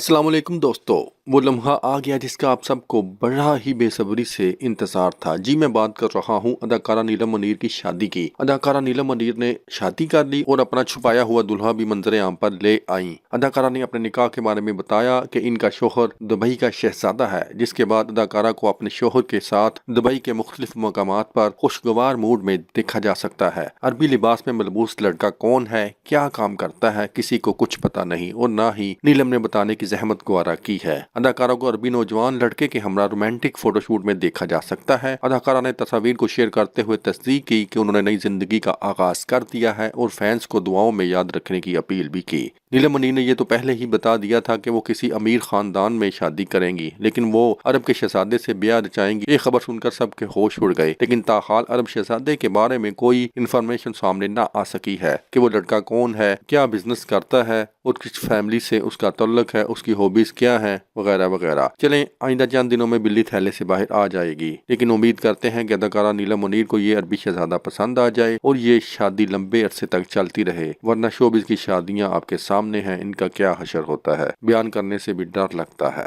अस्सलाम वालेकुम दोस्तों, वो लम्हा आ गया जिसका आप सबको बड़ा ही बेसब्री से इंतजार था। जी मैं बात कर रहा हूँ अदाकारा नीलम मुनीर की शादी की। अदाकारा नीलम मुनीर ने शादी कर ली और अपना छुपाया हुआ दूल्हा भी मंजरे आम पर ले आई। अदाकारा ने अपने निकाह के बारे में बताया कि इनका शोहर दुबई का शहजादा है, जिसके बाद अदाकारा को अपने शोहर के साथ दुबई के मुख्तलिफ मकामात पर खुशगवार मूड में देखा जा सकता है। अरबी लिबास में मलबूस लड़का कौन है, क्या काम करता है, किसी को कुछ पता नहीं और ना ही नीलम ने बताने की जहमत गुआरा की है। अदाकारा को अरबी नौजवान लड़के के हमरा रोमांटिक फोटोशूट में देखा जा सकता है। अदाकारा ने तस्वीर को शेयर करते हुए तस्दीक की कि उन्होंने नई जिंदगी का आगाज कर दिया है और फैंस को दुआओं में याद रखने की अपील भी की। नीलम मुनीर ने यह तो पहले ही बता दिया था कि वो किसी अमीर खानदान में शादी करेंगी, लेकिन वो अरब के शहजादे से ब्याह रचाएंगी। ये खबर सुनकर सबके होश उड़ गए, लेकिन ताहाल अरब शहजादे के बारे में कोई इंफॉर्मेशन सामने ना आ सकी है कि वो लड़का कौन है, क्या बिजनेस करता है और किस फैमिली से उसका ताल्लुक है, उसकी हॉबीज क्या है, वगैरह वगैरह। चलें, आइंदा चंद दिनों में बिल्ली थैले से बाहर आ जाएगी, लेकिन उम्मीद करते हैं कि अदाकारा नीलम मुनीर को ये अरबी शहजादा पसंद आ जाए और ये शादी लंबे अरसे तक चलती रहे, वरना शोबिस की शादियां आपके सामने हैं, इनका क्या हशर होता है, बयान करने से भी डर लगता है।